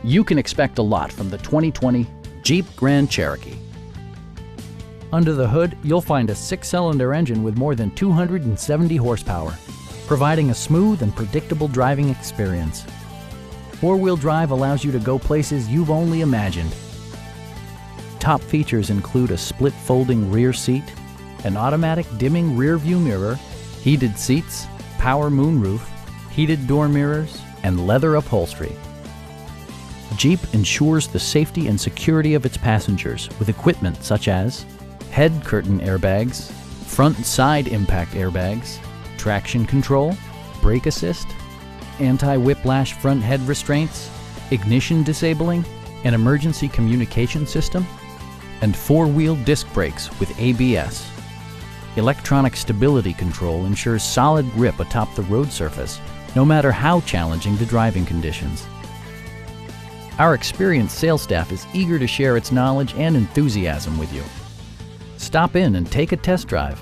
You can expect a lot from the 2020 Jeep Grand Cherokee. Under the hood, you'll find a 6-cylinder engine with more than 270 horsepower, providing a smooth and predictable driving experience. 4-wheel drive allows you to go places you've only imagined. Top features include a split folding rear seat, an automatic dimming rear view mirror, heated seats, power moonroof, heated door mirrors, and leather upholstery. Jeep ensures the safety and security of its passengers with equipment such as head curtain airbags, front and side impact airbags, traction control, brake assist, anti-whiplash front head restraints, ignition disabling, an emergency communication system, and 4-wheel disc brakes with ABS. Electronic stability control ensures solid grip atop the road surface, no matter how challenging the driving conditions. Our experienced sales staff is eager to share its knowledge and enthusiasm with you. Stop in and take a test drive.